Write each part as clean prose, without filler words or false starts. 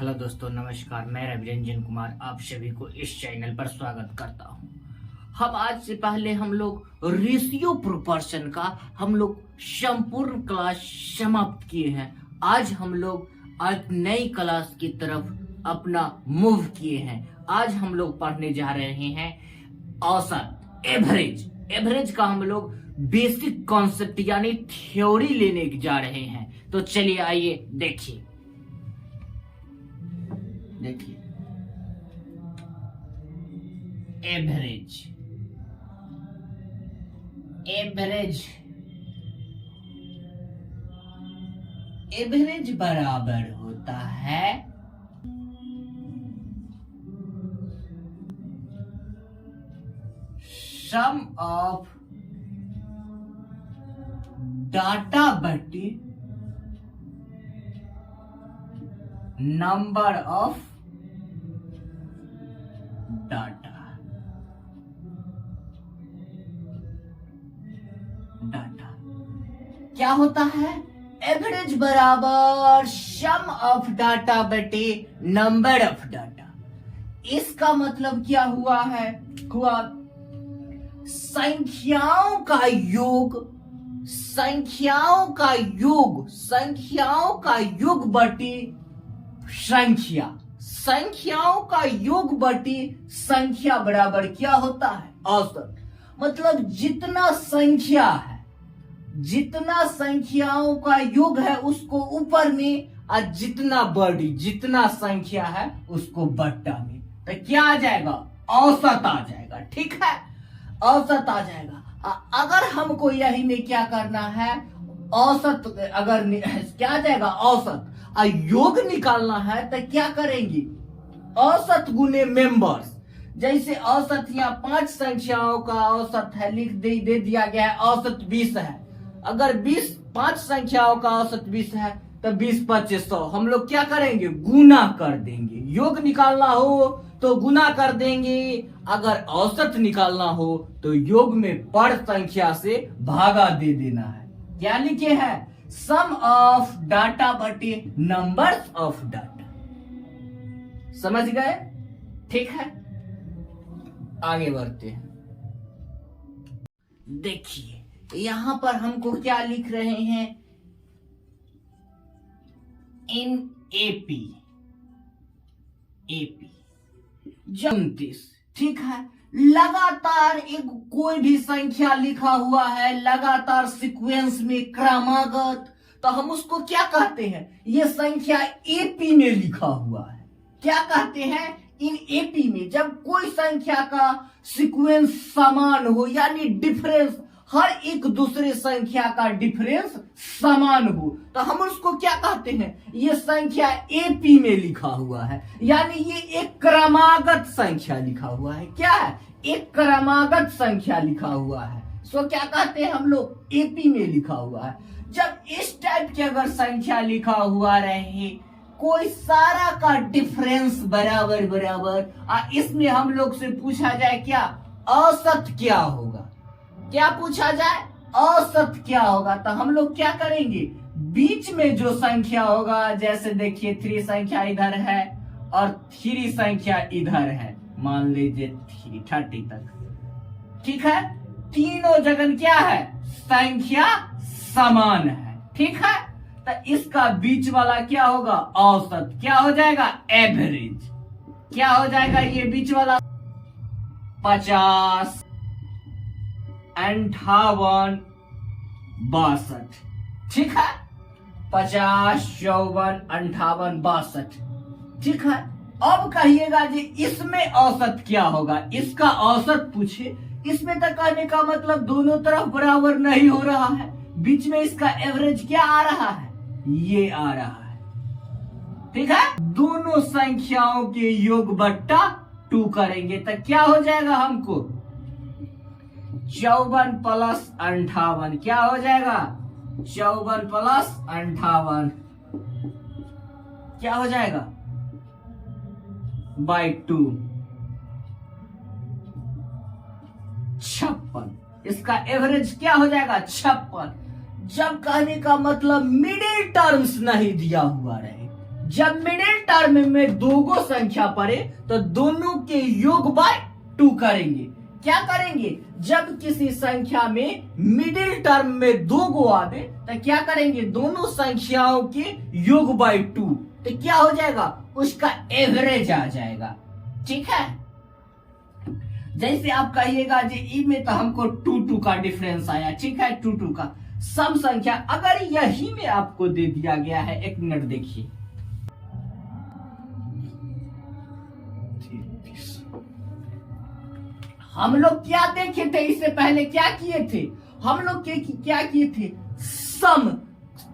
Hello दोस्तों, नमस्कार। मैं रविरंजन कुमार आप सभी को इस चैनल पर स्वागत करता हूं। हम आज से पहले हम लोग रेशियो प्रोपोर्शन का संपूर्ण क्लास समाप्त किए हैं। आज हम लोग एक नई क्लास की तरफ अपना मूव किए हैं। आज हम लोग पढ़ने जा रहे हैं औसत, एवरेज का हम लोग बेसिक कॉन्सेप्ट यानी थ्योरी लेने जा रहे हैं। तो चलिए आइए देखिए एवरेज बराबर होता है सम ऑफ डाटा बटे नंबर ऑफ डाटा। क्या होता है? एवरेज बराबर सम ऑफ डाटा बटे नंबर ऑफ डाटा। इसका मतलब क्या हुआ संख्याओं का योग बटे संख्या बराबर क्या होता है? औसत। मतलब जितना संख्याओं का योग है उसको ऊपर में और जितना संख्या है उसको बट्टा में, तो क्या आ जाएगा? औसत आ जाएगा। ठीक है, औसत आ जाएगा। अगर हमको यही में क्या करना है, औसत अगर क्या आ जाएगा? औसत। योग निकालना है तो क्या करेंगे? औसत गुने मेंबर्स। जैसे औसत यहाँ 5 संख्याओं का औसत है, दे दिया गया है, औसत 20 है। अगर 5 संख्याओं का औसत 20 है तो 20 25 100 हम लोग क्या करेंगे? गुना कर देंगे। योग निकालना हो तो गुना कर देंगे, अगर औसत निकालना हो तो योग में पर संख्या से भागा दे देना है। क्या लिखे है? सम ऑफ डाटा बटे नंबर्स ऑफ डाटा। समझ गए? ठीक है, आगे बढ़ते हैं। देखिए यहां पर हमको क्या लिख रहे हैं? In AP 29। ठीक है, लगातार एक कोई भी संख्या लिखा हुआ है, लगातार सीक्वेंस में क्रमागत, तो हम उसको क्या कहते हैं? ये संख्या एपी में लिखा हुआ है। क्या कहते हैं? इन एपी में जब कोई संख्या का सीक्वेंस समान हो, यानी डिफरेंस, हर एक दूसरे संख्या का डिफरेंस समान हो, तो हम उसको क्या कहते हैं? ये संख्या एपी में लिखा हुआ है, यानी ये एक क्रमागत संख्या लिखा हुआ है। क्या है? एक क्रमागत संख्या लिखा हुआ है। सो क्या कहते हैं हम लोग? एपी में लिखा हुआ है। जब इस टाइप की अगर संख्या लिखा हुआ रहे, कोई सारा का डिफरेंस बराबर, इसमें हम लोग से पूछा जाए क्या? औसत क्या होगा? क्या पूछा जाए? औसत क्या होगा? तो हम लोग क्या करेंगे? बीच में जो संख्या होगा, जैसे देखिए 3 संख्या इधर है और 3 संख्या इधर है, मान लीजिए 30 तक। ठीक है, तीनों जगह क्या है? संख्या समान है। ठीक है, तो इसका बीच वाला क्या होगा? औसत। क्या हो जाएगा? एवरेज। क्या हो जाएगा ये बीच वाला? 50 58 62। ठीक है, 50 54 58 62। ठीक है, अब कहिएगा जी इसमें औसत क्या होगा? इसका औसत पूछे, इसमें तक कहने का मतलब दोनों तरफ बराबर नहीं हो रहा है, बीच में इसका एवरेज क्या आ रहा है? ये आ रहा है। ठीक है, दोनों संख्याओं के योग बट्टा 2 करेंगे तो क्या हो जाएगा? हमको 54 प्लस 58। क्या हो जाएगा? 54 प्लस 58 क्या हो जाएगा? बाय 2 56। इसका एवरेज क्या हो जाएगा? 56। जब कहने का मतलब मिडिल टर्म्स नहीं दिया हुआ रहे, जब मिडिल टर्म में दो गो संख्या पड़े तो दोनों के योग बाय 2 करेंगे। क्या करेंगे? जब किसी संख्या में मिडिल टर्म में दो गो आवे तो क्या करेंगे? दोनों संख्याओं के योग बाय 2, तो क्या हो जाएगा? उसका एवरेज आ जाएगा। ठीक है, जैसे आप कहिएगा जी ई में तो हमको 2 का डिफरेंस आया। ठीक है, 2 का सम संख्या अगर यही में आपको दे दिया गया है, 1 मिनट देखिए, हम लोग क्या देखे थे? इससे पहले क्या किए थे? हम लोग क्या किए थे? सम,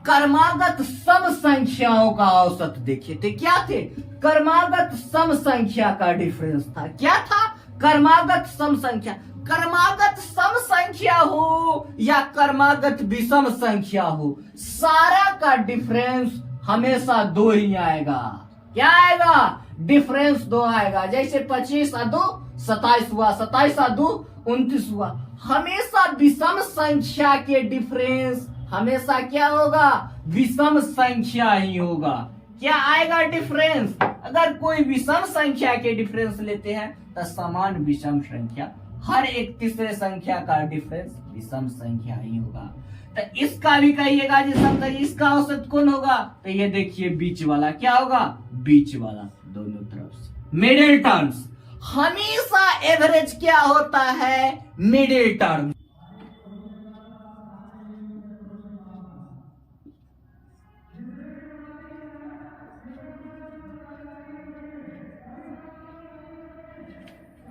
क्रमागत सम संख्याओं का औसत देखे थे। क्या थे? क्रमागत सम संख्या का डिफरेंस था। क्या था? क्रमागत सम संख्या। क्रमागत सम संख्या हो या क्रमागत विषम संख्या हो, सारा का डिफरेंस हमेशा 2 ही आएगा। क्या आएगा? डिफरेंस 2 आएगा। जैसे 25 और 2 27 हुआ, 27 और 2 29 हुआ। हमेशा विषम संख्या के डिफरेंस हमेशा क्या होगा? विषम संख्या ही होगा। क्या आएगा डिफरेंस? अगर कोई विषम संख्या के डिफरेंस लेते हैं तो समान विषम संख्या, हर एक तीसरे संख्या का डिफरेंस विषम संख्या ही होगा। तो इसका भी कहिएगा जी समझ, इसका औसत कौन होगा? तो ये देखिए बीच वाला क्या होगा? बीच वाला, दोनों तरफ से मिडिल टर्म्स। हमेशा एवरेज क्या होता है? Middle term.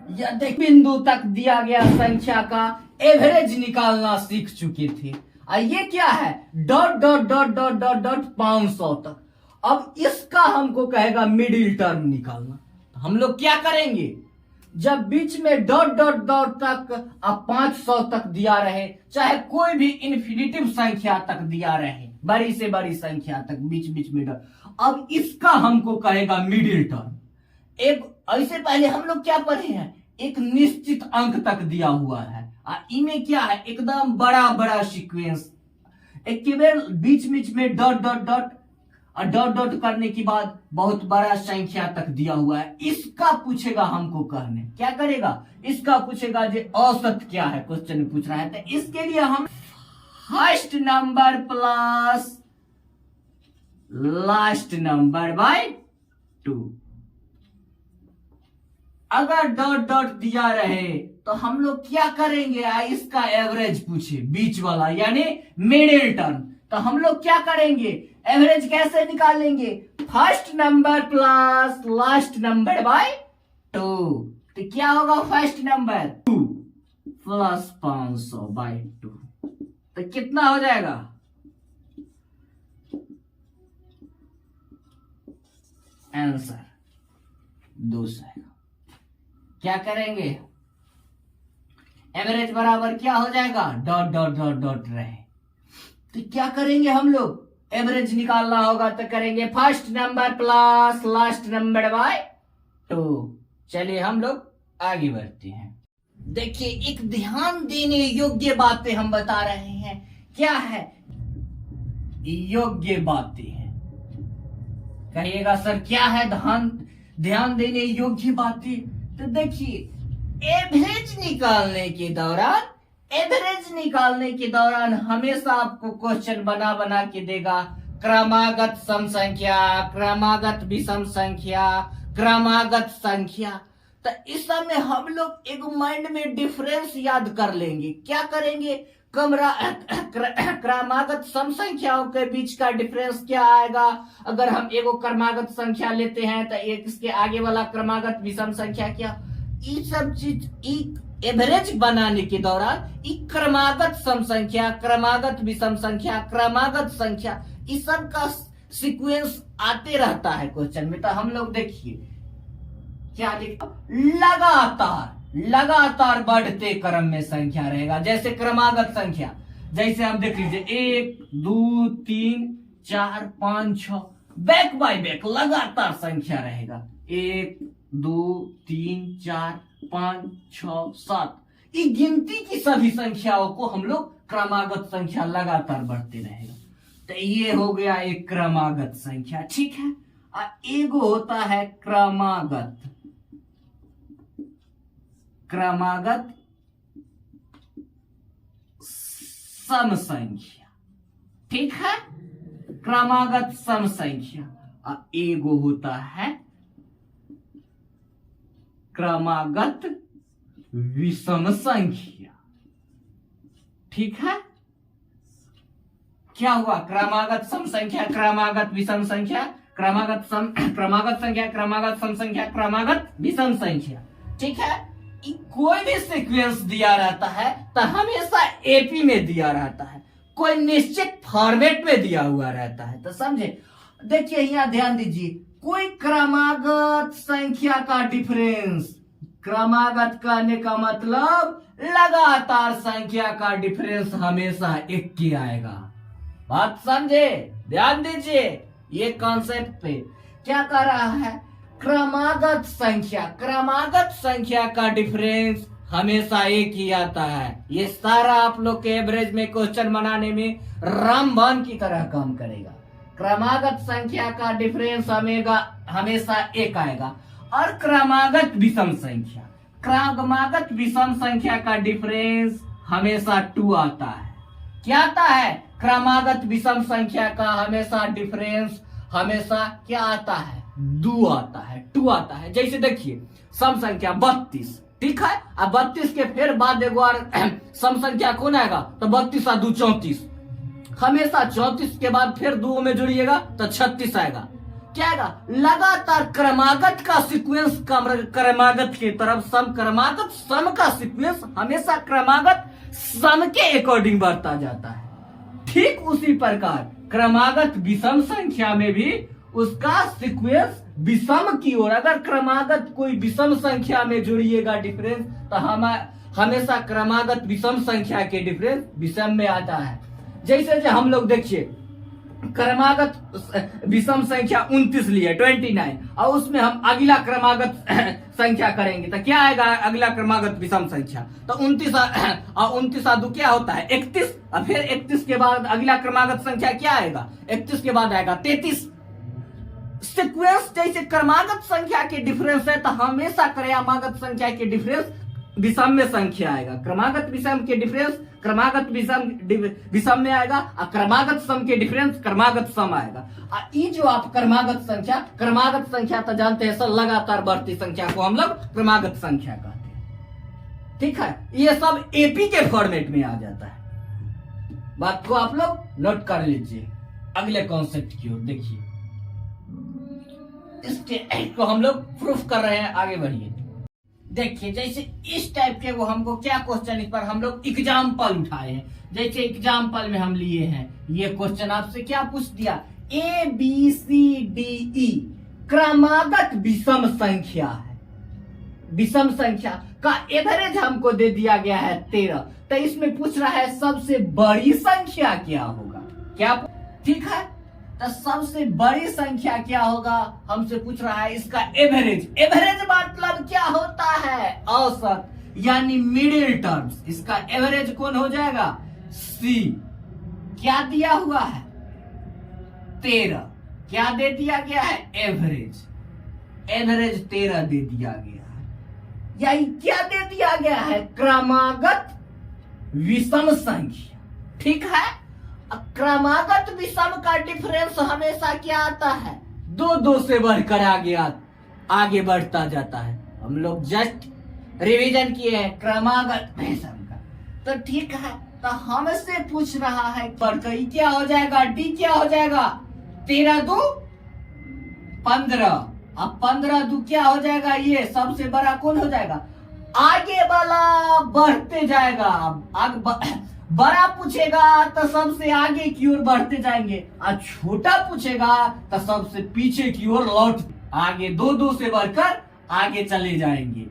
यदि बिंदु तक दिया गया संख्या का एवरेज निकालना सीख चुके थे, और ये क्या है? Dot dot dot dot dot dot 500 तक। अब इसका हमको कहेगा मिडिल टर्म निकालना। तो हम लोग क्या करेंगे? जब बीच में डॉट डॉट डॉट तक अब 500 तक दिया रहे, चाहे कोई भी इन्फिनिटिव संख्या तक दिया रहे, बड़ी से बड़ी संख्या तक बीच बीच में डॉट, अब इसका हमको कहेगा मिडिल टर्म। एक ऐसे पहले हम लोग क्या पढ़े हैं? एक निश्चित अंक तक दिया हुआ है, इनमें क्या है? एकदम बड़ा बड़ा सीक्वेंस, एक केवल बीच बीच में डॉट डॉट डॉट और डॉट डॉट करने के बाद बहुत बड़ा संख्या तक दिया हुआ है। इसका पूछेगा हमको करने, क्या करेगा? इसका पूछेगा जो औसत क्या है, क्वेश्चन पूछ रहा है। तो इसके लिए हम first number plus last number by 2, अगर डॉट डॉट दिया रहे तो हम लोग क्या करेंगे? इसका एवरेज पूछे, बीच वाला यानी मिडिल टर्म, तो हम लोग क्या करेंगे? एवरेज कैसे निकालेंगे? First number plus last number by 2। तो क्या होगा? फर्स्ट नंबर 2 प्लस 500 बाय 2, तो कितना हो जाएगा? आंसर 200। क्या करेंगे? एवरेज बराबर क्या हो जाएगा? डॉट डॉट डॉट डॉट रहे, तो क्या करेंगे हम लोग? एवरेज निकालना होगा तो करेंगे first number plus last number by 2। चलिए हम लोग आगे बढ़ते हैं। देखिए एक ध्यान देने योग्य बातें हम बता रहे हैं। क्या है? योग्य बातें हैं। कहिएगा सर क्या है ध्यान देने योग्य बातें? तो देखिए एवरेज निकालने के दौरान हमेशा आपको क्वेश्चन बना बना के देगा क्रमागत सम संख्या, क्रमागत विषम संख्या, क्रमागत संख्या। तो इस समय हम लोग एक माइंड में डिफरेंस याद कर लेंगे। क्या करेंगे? क्रमागत सम संख्याओं के बीच का डिफरेंस क्या आएगा? अगर हम एगो क्रमागत संख्या लेते हैं तो एक इसके आगे वाला क्रमागत विषम संख्या क्या? ये सब चीज एवरेज बनाने के दौरान क्रमागत सम संख्या, क्रमागत विषम संख्या, क्रमागत संख्या, इस सब का सीक्वेंस आते रहता है क्वेश्चन में। तो हम लोग देखिए क्या लिखा? लगातार बढ़ते क्रम में संख्या रहेगा। जैसे क्रमागत संख्या, जैसे हम देख लीजिए 1 2 3 4 5 6, बैक बाय बैक लगातार संख्या रहेगा। 1 2 3 4 5 6 7, ये गिनती की सभी संख्याओं को हम लोग क्रमागत संख्या लगातार बढ़ते रहेगा। तो ये हो गया एक क्रमागत संख्या। ठीक है, एगो होता है क्रमागत। क्रमागत सम संख्या, ठीक है, क्रमागत सम संख्या। एगो होता है क्रमागत विषम संख्या, ठीक है। क्या हुआ? क्रमागत सम संख्या, क्रमागत विषम संख्या, क्रमागत संख्या, क्रमागत सम संख्या, क्रमागत विषम संख्या, ठीक है। कोई भी सीक्वेंस दिया रहता है तो हमेशा एपी में दिया रहता है, कोई निश्चित फॉर्मेट में दिया हुआ रहता है, तो समझे। देखिए यहां ध्यान दीजिए, कोई क्रमागत संख्या का डिफरेंस, क्रमागत कहने का मतलब लगातार संख्या का डिफरेंस हमेशा एक की आएगा। बात समझे, ध्यान दीजिए ये कॉन्सेप्ट पे। क्या कह रहा है? क्रमागत संख्या का डिफरेंस हमेशा एक ही आता है। ये सारा आप लोग के एवरेज में क्वेश्चन बनाने में रामबाण की तरह काम करेगा। क्रमागत संख्या का डिफरेंस हमेशा एक आएगा। और क्रमागत विषम संख्या का डिफरेंस हमेशा 2 आता है। क्या आता है? क्रमागत विषम संख्या का हमेशा डिफरेंस हमेशा क्या आता है? 2 आता है, 2 आता है। जैसे देखिए सम संख्या 32, ठीक है। अब 32 के फिर बाद एक बार सम संख्या कौन आएगा? तो 32 और 2 34, हमेशा 34 के बाद फिर 2 में जुड़िएगा तो 36 आएगा। क्या आएगा? लगातार क्रमागत का सीक्वेंस क्रमागत की तरफ क्रमागत सम का सीक्वेंस हमेशा क्रमागत सम के अकॉर्डिंग बढ़ता जाता है। ठीक उसी प्रकार क्रमागत विषम संख्या में भी उसका सीक्वेंस विषम की ओर, अगर क्रमागत कोई विषम संख्या में जुड़िएगा डिफरेंस तो हमेशा क्रमागत विषम संख्या के डिफरेंस विषम में आता है। जैसे जो हम लोग देखिए क्रमागत विषम संख्या 29 लिए 29, और उसमें हम अगला क्रमागत संख्या करेंगे तो क्या आएगा? अगला क्रमागत विषम संख्या तो 29 और 29 और 2 क्या होता है? 31, और फिर 31 के बाद अगला क्रमागत संख्या क्या आएगा? 31 के बाद आएगा 33। सीक्वेंस जैसे क्रमागत संख्या के डिफरेंस है तो हमेशा क्रमागत संख्या के डिफरेंस विषम में संख्या आएगा। क्रमागत विषम के डिफरेंस क्रमागत विषम में आएगा, और क्रमागत सम के डिफरेंस क्रमागत सम आएगा। ये जो आप क्रमागत संख्या तो जानते हैं सर, लगातार बढ़ती संख्या को हम लोग क्रमागत संख्या कहते हैं, ठीक है। ये सब एपी के फॉर्मेट में आ जाता है। बात को आप लोग नोट कर लीजिए। अगले कॉन्सेप्ट की ओर देखिए, इसको हम लोग प्रूफ कर रहे हैं, आगे बढ़िए। देखिए जैसे इस टाइप के वो हमको क्या क्वेश्चन इस पर हम लोग एग्जाम्पल उठाए हैं। जैसे एग्जाम्पल में हम लिए हैं ये क्वेश्चन, आपसे क्या पूछ दिया? ABCDE क्रमागत विषम संख्या है, विषम संख्या का एवरेज हमको दे दिया गया है 13। तो इसमें पूछ रहा है सबसे बड़ी संख्या क्या होगा? क्या, ठीक है। तो सबसे बड़ी संख्या क्या होगा हमसे पूछ रहा है। इसका एवरेज, एवरेज मतलब क्या होता है? औसत, यानी मिडिल टर्म्स। इसका एवरेज कौन हो जाएगा? C। क्या दिया हुआ है? 13। क्या दे दिया गया है? एवरेज। एवरेज 13 दे दिया गया है। यानी क्या दे दिया गया है? क्रमागत विषम संख्या, ठीक है। क्रमागत विषम का डिफरेंस हमेशा क्या आता है? 2 से बढ़कर आगे बढ़ता जाता है। हम लोग जस्ट रिवीजन किए हैं क्रमागत विषम का, तो ठीक है। तो हमसे पूछ रहा है बढ़कर क्या हो जाएगा? डी क्या हो जाएगा? 13 2 15। अब 15 2 क्या हो जाएगा? ये सबसे बड़ा कौन हो जाएगा? आगे वाला बढ़ते जाएगा। बड़ा पूछेगा तो सबसे आगे की ओर बढ़ते जाएंगे, और छोटा पूछेगा तो सबसे पीछे की ओर लौट, आगे 2 से बढ़कर आगे चले जाएंगे।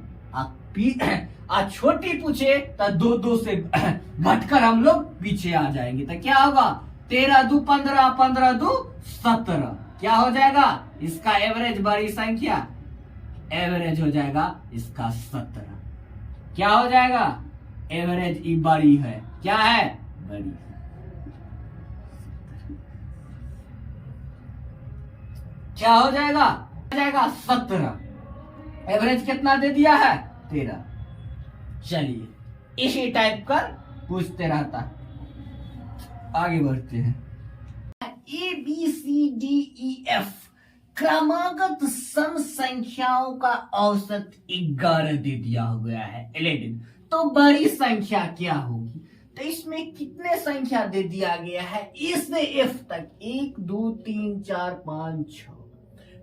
और छोटी पूछे तो 2 से घटकर हम लोग पीछे आ जाएंगे। तो क्या होगा? 13 2 15, 15 2 17। क्या हो जाएगा? इसका एवरेज बड़ी संख्या, एवरेज हो जाएगा इसका 17। क्या हो जाएगा? एवरेज ई बड़ी है। क्या है? बड़ी है। क्या हो जाएगा? 17। एवरेज कितना दे दिया है? 13। चलिए इसी टाइप कर पूछते रहता है। आगे बढ़ते हैं। A B C D E F क्रमागत सम संख्याओं का औसत 11 दे दिया गया है, 11। तो बड़ी संख्या क्या होगी? तो इसमें कितने संख्या दे दिया गया है? ए से एफ तक 1 2 3 4 5 6।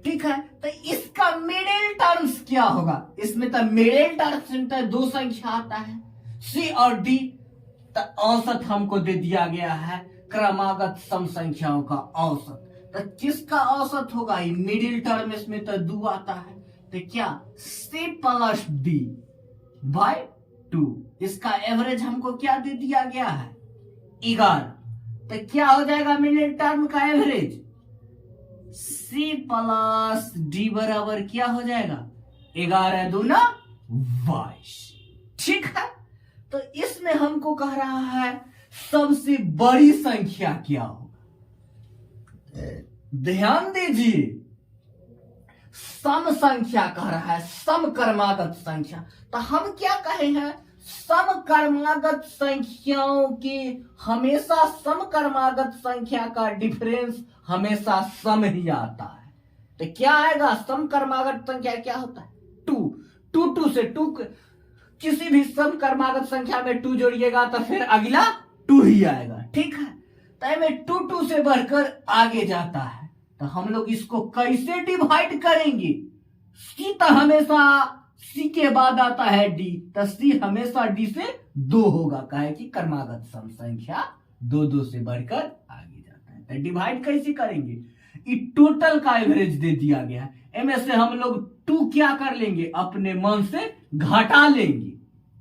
ठीक है, तो इसका मिडिल टर्म्स क्या होगा? इसमें तो मिडिल टर्म्स में तो 2 संख्या आता है, सी और डी। तो औसत हमको दे दिया गया है क्रमागत सम संख्याओं का औसत। तो किसका औसत होगा? ये मिडिल टर्म इसमें तो 2 आता है, तो क्या सी प्लस डी बाय 2। इसका एवरेज हमको क्या दे दिया गया है? 11। तो क्या हो जाएगा मिडिल टर्म का एवरेज? सी प्लस डी बराबर क्या हो जाएगा? 11 दूना 22। ठीक है, तो इसमें हमको कह रहा है सबसे बड़ी संख्या क्या होगा? ध्यान दीजिए, सम संख्या कह रहा है, सम क्रमागत संख्या। तो हम क्या कहे हैं? सम क्रमागत संख्याओं की हमेशा सम क्रमागत संख्या का डिफरेंस हमेशा सम ही आता है। तो क्या आएगा? सम क्रमागत संख्या क्या होता है? 2 2 से 2, किसी भी सम क्रमागत संख्या में 2 जोड़िएगा तो फिर अगला 2 ही आएगा। ठीक है, तो में 2 2 से बढ़कर आगे जाता है। तो हम लोग इसको कैसे डिवाइड करेंगे? सी तो हमेशा सी के बाद आता है डी, तो सी हमेशा डी से 2 होगा, काहे कि क्रमागत सम संख्या 2 2 से बढ़कर आगे जाता है। तो डिवाइड कैसे करेंगे? ये टोटल का एवरेज दे दिया गया है, इनमें से हम लोग 2 क्या कर लेंगे? अपने मन से घटा लेंगे,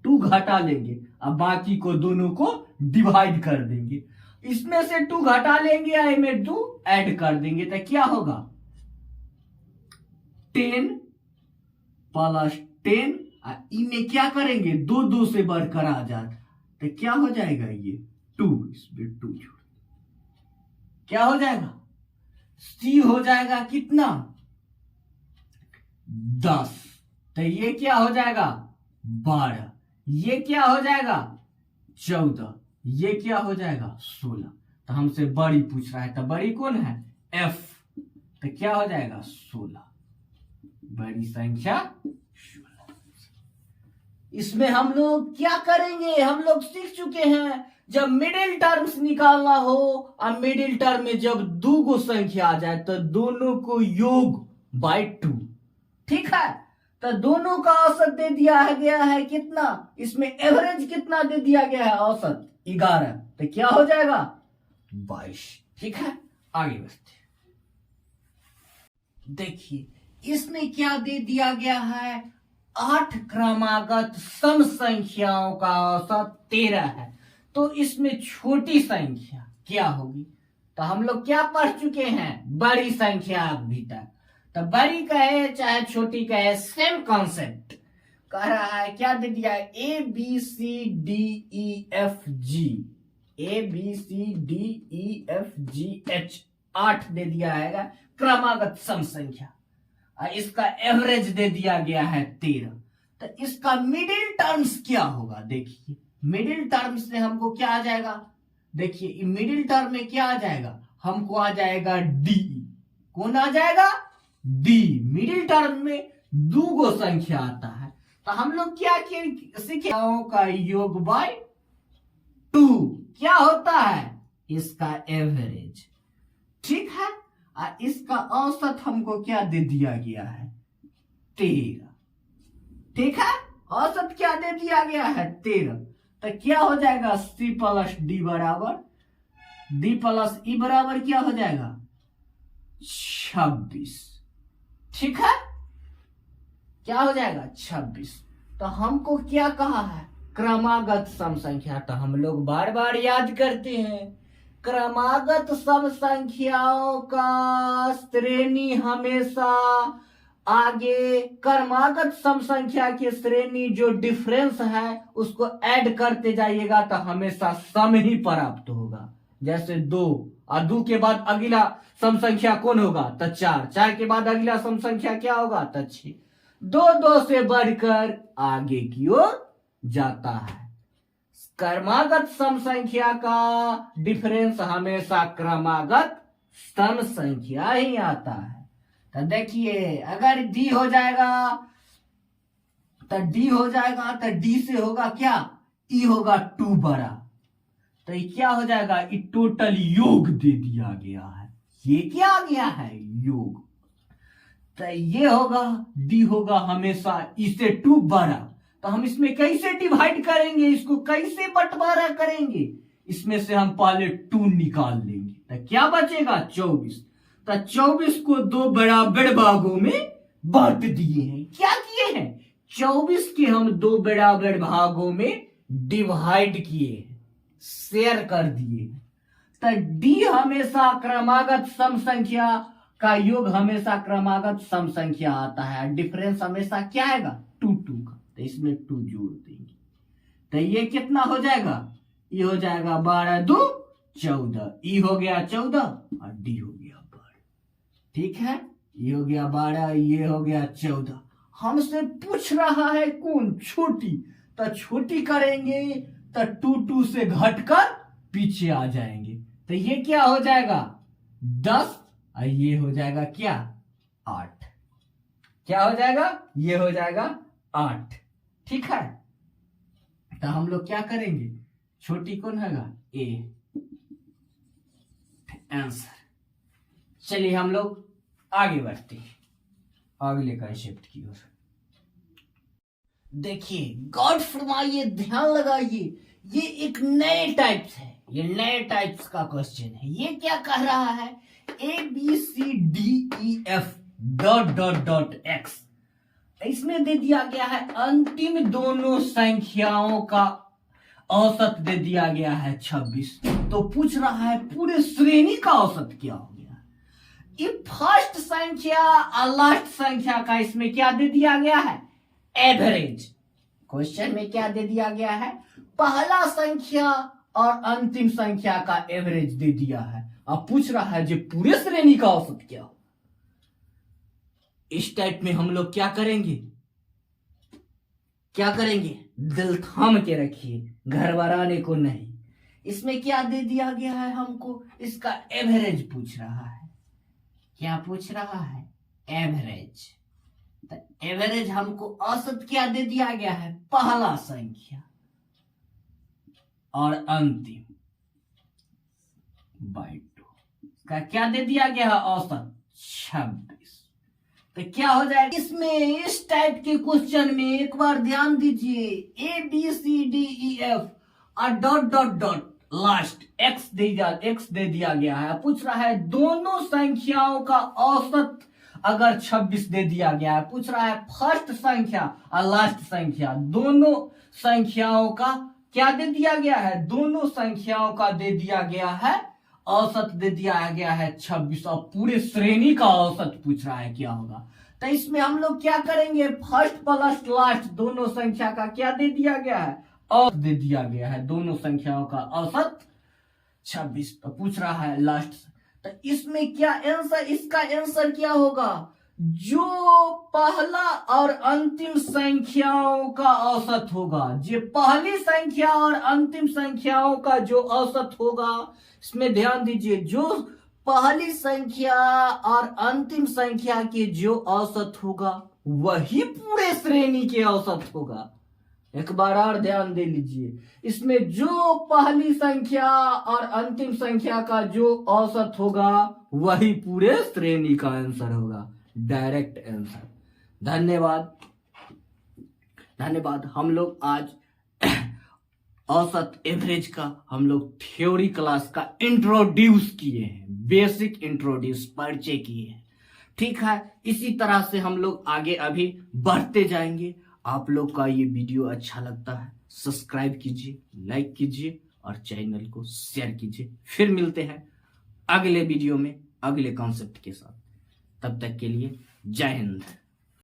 2 घटा लेंगे, अब बाकी को दोनों को डिवाइड कर देंगे। इसमें से 2 घटा लेंगे, आई में 2 ऐड कर देंगे, तो क्या होगा? 10 प्लस 10। इनमें क्या करेंगे? 2 2 से बढ़कर आ जाता, तो क्या हो जाएगा? ये 2, इसमें 2 जोड़, क्या हो जाएगा? सी हो जाएगा कितना? 10। तो ये क्या हो जाएगा? 12। ये क्या हो जाएगा? 14। ये क्या हो जाएगा? 16। तो हमसे बड़ी पूछ रहा है, तो बड़ी कौन है? एफ। तो क्या हो जाएगा? 16। बड़ी संख्या 16। इसमें हम लोग क्या करेंगे? हम लोग सीख चुके हैं, जब मिडिल टर्म्स निकालना हो और मिडिल टर्म में जब 2 गो संख्या आ जाए तो दोनों को योग बाय 2। ठीक है, तो दोनों का औसत दे दिया गया है कितना? इसमें एवरेज कितना दे दिया गया है? औसत 11। तो क्या हो जाएगा? 22। ठीक है, आगे बढ़ते हैं। देखिए इसमें क्या दे दिया गया है? 8 क्रमागत सम संख्याओं का औसत 13 है। तो इसमें छोटी संख्या क्या होगी? तो हम लोग क्या पढ़ चुके हैं? बड़ी संख्या अभी तक। तो बड़ी कहे चाहे छोटी कहे, सेम कॉन्सेप्ट कह रहा है। क्या दे दिया है? A B C D E F G, A B C D E F G H 8 दे दिया है क्रमागत सम संख्या, इसका एवरेज दे दिया गया है 13। तो इसका मिडिल टर्म्स क्या होगा? देखिए मिडिल टर्म्स से हमको क्या आ जाएगा? देखिए मिडिल टर्म में क्या आ जाएगा? हमको आ जाएगा डी। कौन आ जाएगा? डी। मिडिल टर्म में 2 गो संख्या आता है, तो हम लोग क्या सीखे? का योग बाय 2 क्या होता है? इसका एवरेज। ठीक है, और इसका औसत हमको क्या दे दिया गया है? 13। ठीक है, औसत क्या दे दिया गया है? 13। तो क्या हो जाएगा? सी प्लस डी बराबर डी प्लस ई बराबर क्या हो जाएगा? 26। ठीक है, क्या हो जाएगा? 26। तो हमको क्या कहा है? क्रमागत सम संख्या। तो हम लोग बार बार याद करते हैं, क्रमागत सम संख्याओं का श्रेणी हमेशा आगे क्रमागत सम संख्या की श्रेणी जो डिफरेंस है उसको ऐड करते जाइएगा तो हमेशा सम ही प्राप्त होगा। जैसे 2 और 2 के बाद अगला सम संख्या कौन होगा? तो 4। 4 के बाद अगला सम संख्या क्या होगा? तो 6। 2 2 से बढ़कर आगे की ओर जाता है। क्रमागत सम संख्या का डिफरेंस हमेशा क्रमागत सम संख्या ही आता है। तो देखिए, अगर डी हो जाएगा तो डी हो जाएगा, तो डी से होगा क्या? ई होगा 2 बड़ा। तो ये क्या हो जाएगा? ये टोटल योग दे दिया गया है। ये क्या आ गया है? योग। तो ये होगा, डी होगा हमेशा इससे 2 बड़ा। तो हम इसमें कैसे डिवाइड करेंगे? इसको कैसे बंटवारा करेंगे? इसमें से हम पहले 2 निकाल लेंगे। तो क्या बचेगा? 24। तो 24 को 2 बराबर भागों में बांट दिए हैं। क्या किए हैं? 24 के हम 2 बराबर भागों में डिवाइड किए हैं, शेयर कर दिए। तो डी हमेशा क्रमागत सम संख्या का योग हमेशा क्रमागत सम संख्या आता है। डिफरेंस हमेशा क्या आएगा? 2 2 का। तो इसमें 2 जोड़ देंगे। तो ये कितना हो जाएगा? ये हो जाएगा 12 2 14। ई हो गया 14 और डी हो गया 12। ठीक है, ये हो गया 12, ये हो गया 14। हमसे पूछ रहा है कौन? छोटी। तो छोटी करेंगे तो 2 2 से घटकर पीछे आ जाएंगे। तो ये क्या हो जाएगा? 10 और ये हो जाएगा क्या? 8। क्या हो जाएगा? ये हो जाएगा 8। ठीक है, तो हम लोग क्या करेंगे? छोटी कौन होगा? ए। आंसर। चलिए हम लोग आगे बढ़ते हैं अगले कंसेप्ट की ओर। देखिए, गौर फरमाइए, ध्यान लगाइए, ये एक नए टाइप्स है। ये नए टाइप्स का क्वेश्चन है। ये क्या कह रहा है? ABCDEF dot dot dot x. इसमें दे दिया गया है अंतिम दोनों संख्याओं का औसत दे दिया गया है 26। तो पूछ रहा है पूरे श्रेणी का औसत क्या हो गया? ये फर्स्ट संख्या और लास्ट संख्या का इसमें क्या दे दिया गया है? एवरेज। क्वेश्चन में क्या दे दिया गया है? पहला संख्या और अंतिम संख्या का एवरेज दे दिया है। अब पूछ रहा है जो पूरे श्रेणी का औसत क्या हो। इस टाइप में हम लोग क्या करेंगे? क्या करेंगे? दिल थाम के रखिए, घरवराने को नहीं। इसमें क्या दे दिया गया है हमको? इसका एवरेज पूछ रहा है। क्या पूछ रहा है? एवरेज। तो एवरेज हमको औसत क्या दे दिया गया है? पहला संख्या और अंतिम बाय 2 का क्या दे दिया गया है? औसत 26। तो क्या हो जाएगा इसमें? इस टाइप के क्वेश्चन में एक बार ध्यान दीजिए, ABCDEF और dot dot dot last X दे दिया गया है। पूछ रहा है दोनों संख्याओं का औसत अगर 26 दे दिया गया है। पूछ रहा है फर्स्ट संख्या और लास्ट संख्या दोनों संख्याओं का क्या दे दिया गया है? दोनों संख्याओं का दे दिया गया है औसत दे दिया गया है 26 और पूरे श्रेणी का औसत पूछ रहा है क्या होगा। तो इसमें हम लोग क्या करेंगे? फर्स्ट प्लस लास्ट दोनों संख्या का क्या दे दिया गया है? औसत दे दिया गया है। दोनों संख्याओं का औसत 26। तो पूछ रहा है लास्ट। तो इसमें क्या आंसर? इसका आंसर क्या होगा? जो पहला और अंतिम संख्याओं का औसत होगा, जो पहली संख्या और अंतिम संख्याओं का जो औसत होगा, इसमें ध्यान दीजिए, जो पहली संख्या और अंतिम संख्या के जो औसत होगा वही पूरे श्रेणी के औसत होगा। एक बार और ध्यान दे लीजिए, इसमें जो पहली संख्या और अंतिम संख्या का जो औसत होगा वही पूरे श्रेणी का आंसर होगा। Direct answer. धन्यवाद। हम लोग आज औसत एवरेज का हम लोग थ्योरी क्लास का इंट्रोड्यूस किए हैं, बेसिक इंट्रोड्यूस परिचय किए हैं। ठीक है, इसी तरह से हम लोग आगे अभी बढ़ते जाएंगे। आप लोग का ये वीडियो अच्छा लगता है सब्सक्राइब कीजिए, लाइक कीजिए और चैनल को शेयर कीजिए। फिर मिलते हैं अगले वीडियो में अगले कॉन्सेप्ट के साथ। तब तक के लिए जय हिंद।